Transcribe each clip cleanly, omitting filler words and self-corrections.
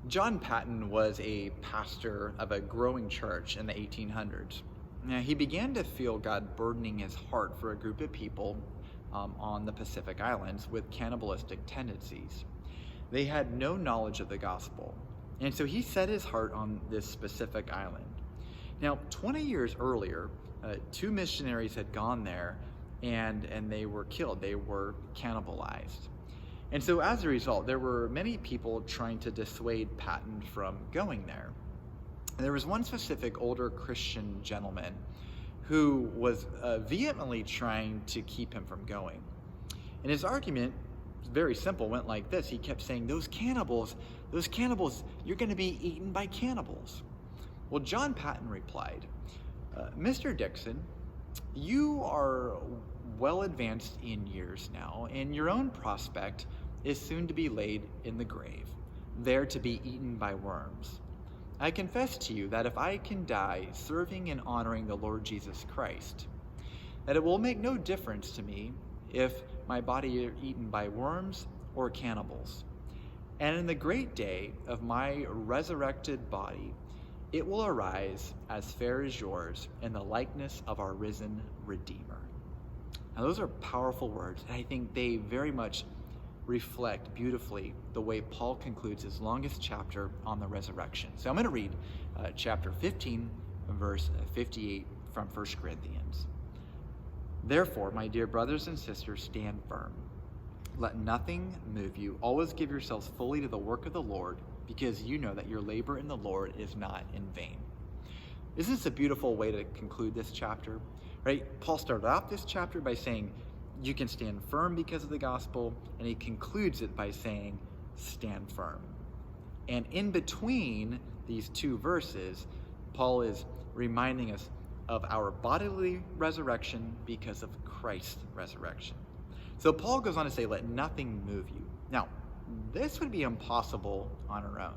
John Patton was a pastor of a growing church in the 1800s. Now, he began to feel God burdening his heart for a group of people on the Pacific Islands with cannibalistic tendencies. They had no knowledge of the gospel, and so he set his heart on this specific island. Now, 20 years earlier, two missionaries had gone there and they were killed. They were cannibalized. And so as a result, there were many people trying to dissuade Patton from going there. And there was one specific older Christian gentleman who was vehemently trying to keep him from going. And his argument, very simple, went like this. He kept saying, those cannibals, you're going to be eaten by cannibals. Well, John Patton replied, Mr. Dixon, you are well advanced in years now, and your own prospect is soon to be laid in the grave, there to be eaten by worms. I confess to you that if I can die serving and honoring the Lord Jesus Christ, that it will make no difference to me if my body is eaten by worms or cannibals. And in the great day of my resurrected body, it will arise as fair as yours in the likeness of our risen Redeemer. Now, those are powerful words, and I think they very much reflect beautifully the way Paul concludes his longest chapter on the resurrection. So I'm going to read chapter 15, verse 58 from 1 Corinthians. Therefore, my dear brothers and sisters, stand firm. Let nothing move you. Always give yourselves fully to the work of the Lord, because you know that your labor in the Lord is not in vain. Isn't this a beautiful way to conclude this chapter? Right? Paul started off this chapter by saying, you can stand firm because of the gospel, and he concludes it by saying, stand firm. And in between these two verses, Paul is reminding us of our bodily resurrection because of Christ's resurrection. So Paul goes on to say, let nothing move you. Now, this would be impossible on our own,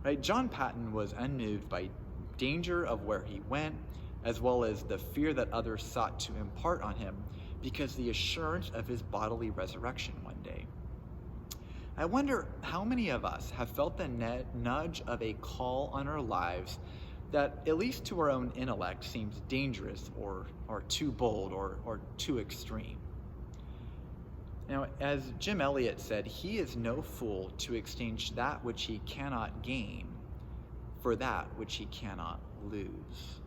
right? John Patton was unmoved by danger of where he went, as well as the fear that others sought to impart on him because the assurance of his bodily resurrection one day. I wonder how many of us have felt the nudge of a call on our lives that, at least to our own intellect, seems dangerous or too bold or too extreme. Now, as Jim Elliot said, he is no fool to exchange that which he cannot gain for that which he cannot lose.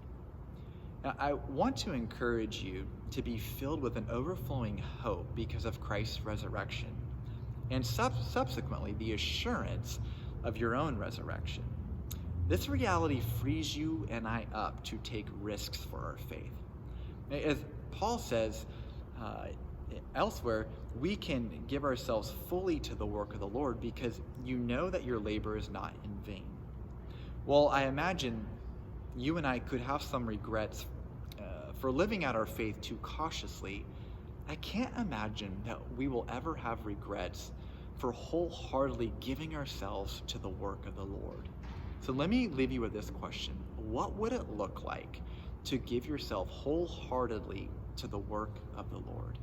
Now, I want to encourage you to be filled with an overflowing hope because of Christ's resurrection, and subsequently the assurance of your own resurrection. This reality frees you and I up to take risks for our faith. As Paul says elsewhere, we can give ourselves fully to the work of the Lord because you know that your labor is not in vain. Well, I imagine you and I could have some regrets for living out our faith too cautiously. I can't imagine that we will ever have regrets for wholeheartedly giving ourselves to the work of the Lord. So let me leave you with this question. What would it look like to give yourself wholeheartedly to the work of the Lord?